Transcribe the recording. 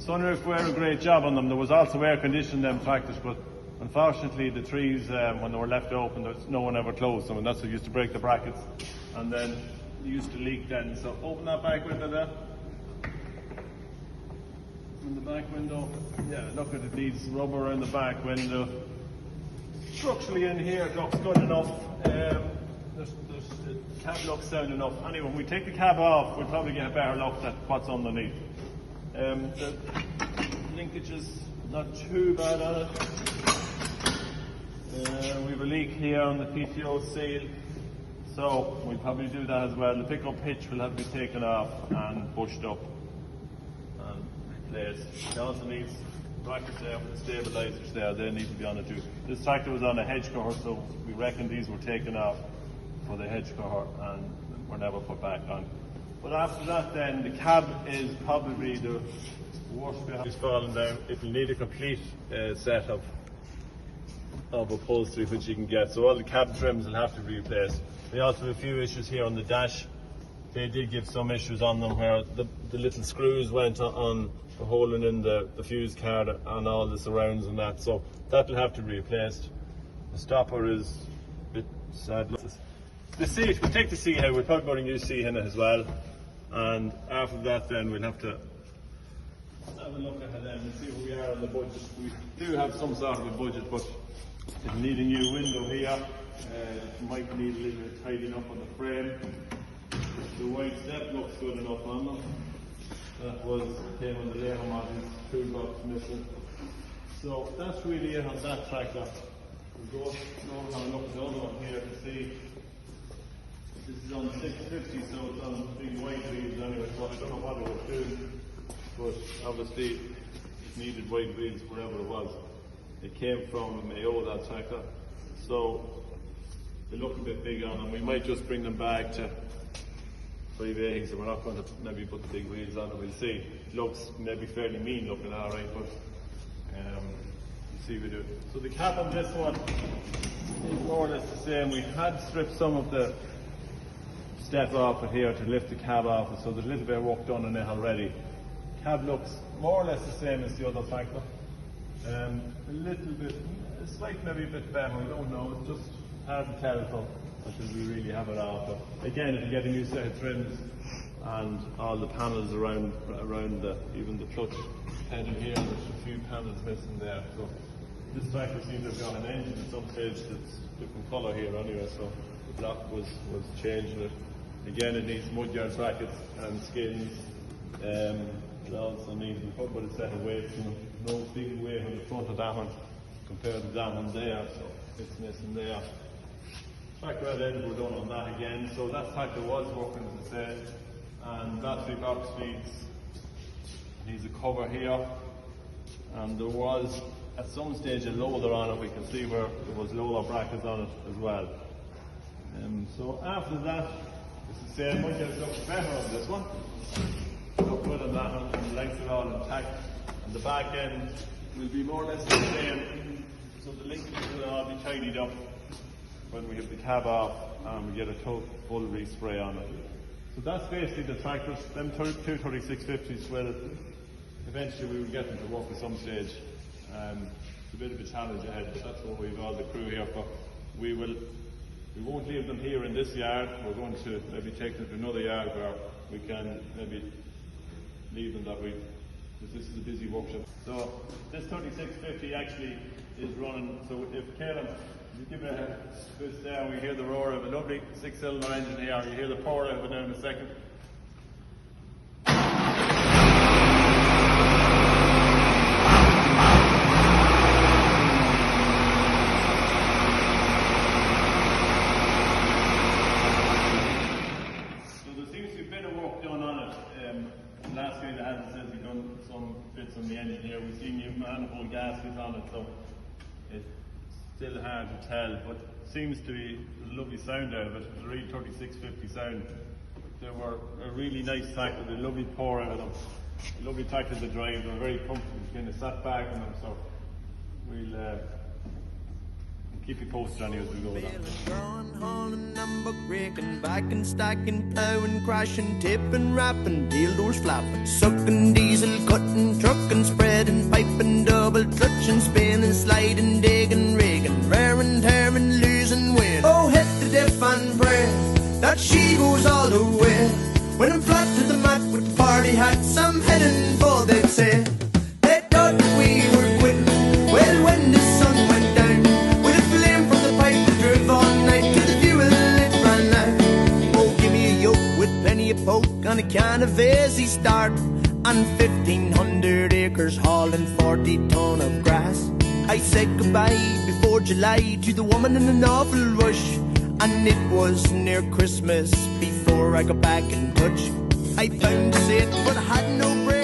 Sunroof were a great job on them. There was also air conditioning them tractors, but unfortunately the trees, when they were left open, no one ever closed them, and that's what used to break the brackets, and then they used to leak then. So open that back window there. In the back window, yeah, look at it, needs rubber in the back window. Structurally in here it looks good enough. The cab looks sound enough. Anyway, when we take the cab off, we'll probably get a better look at what's underneath. The linkage is not too bad on it. We have a leak here on the PTO seal, so we'll probably do that as well. The pickup hitch will have to be taken off and pushed up and replaced. It also needs brackets there with the stabilizers there, they need to be on it too. This tractor was on a hedge cover, so we reckon these were taken off for the hedge cover and were never put back on. But after that then, the cab is probably the worst bit. It's falling down. It will need a complete set of upholstery which you can get. So all the cab trims will have to be replaced. They also have a few issues here on the dash. They did give some issues on them where the little screws went on for holding in the fuse card and all the surrounds and that. So that will have to be replaced. The stopper is a bit sad. The seat, we'll take the seat out. We'll probably put a new seat in it as well. And after that then we'll have to have a look at it then and see where we are on the budget. We do have some sort of a budget, but it'll need a new window here. It might need a little bit of tidying up on the frame. The white step looks good enough on them. That came on the later models, toolbox missing. So that's really it on that tractor. We'll go and have a look at the other one here to see. This is on 650, so it's on big white wheels anyway, so I don't know what it was doing. But obviously it needed white wheels wherever it was. It came from Mayo, that tractor. So they look a bit big on them. We might just bring them back to 580, so we're not going to maybe put the big wheels on it. We'll see. It looks maybe fairly mean looking, alright, but we'll see we do. So the cap on this one is more or less the same. We had stripped some of the step off it here to lift the cab off it, so there's a little bit of work done on it already. Cab looks more or less the same as the other tractor. A little bit, slight maybe a bit better, I don't know, it's just hard to tell until we really have it off. But again, if you get a new set of trims and all the panels around even the clutch pedal here, there's a few panels missing there. So this tractor seems to have got an engine at some stage that's different colour here anyway, so the block was changing it. Again, it needs mudguard brackets and skins. It also needs, we put a set of weights, no big weight on the front of that one compared to that one there, so it's missing there. Tractor head ends were done on that again, so that tractor was working as I said, and battery box needs a cover here, and there was at some stage a loader on it. We can see where there was loader brackets on it as well. So after that, it's the same. Might get look better on this one. Look good on that one, and the legs are all intact. And the back end will be more or less the same. So the linkages will all be tidied up when we have the cab off and we get a full respray on it. So that's basically the tractors. Them two 3650s will eventually we will get them to work at some stage. It's a bit of a challenge ahead, but that's what we've all the crew here for. We won't leave them here in this yard. We're going to maybe take them to another yard where we can maybe leave them that week, because this is a busy workshop. So this 3650 actually is running, so if Caleb, you give it a twist there, we hear the roar of a lovely 6-cylinder engine here. You hear the power of it now in a second. Last year they had said we've done some bits on the engine here. We've seen new manifold gaskets on it, so it's still hard to tell, but it seems to be a lovely sound out of it. It's a real 3650 sound. They were a really nice tractor, a lovely pour out of them. A lovely tractor to drive, they're very comfortable. You kind of sat back on them, so we'll keep you posted on you as we go along. Hauling and buck raking, backing, stacking, plowing, crashing, tipping, wrapping, tail doors flapping, sucking, diesel, cutting, trucking, spreading, piping, double clutching, spinning, sliding, digging, rigging, raring, tearing, losing, win. Oh, hit the diff and pray that she goes all the way. When I'm flat to the mat with party hats, I'm heading for, they'd say. They thought that we were quitting. Well, when the sun went down, with a flame from the pipe that drove all night, to the fuel it ran out. Oh, give me a yoke with plenty of poke and a can of easy start, and 1,500 acres hauling 40 ton of grass. I said goodbye before July to the woman in an awful rush, and it was near Christmas before I got back in touch. I found a seat but I had no break.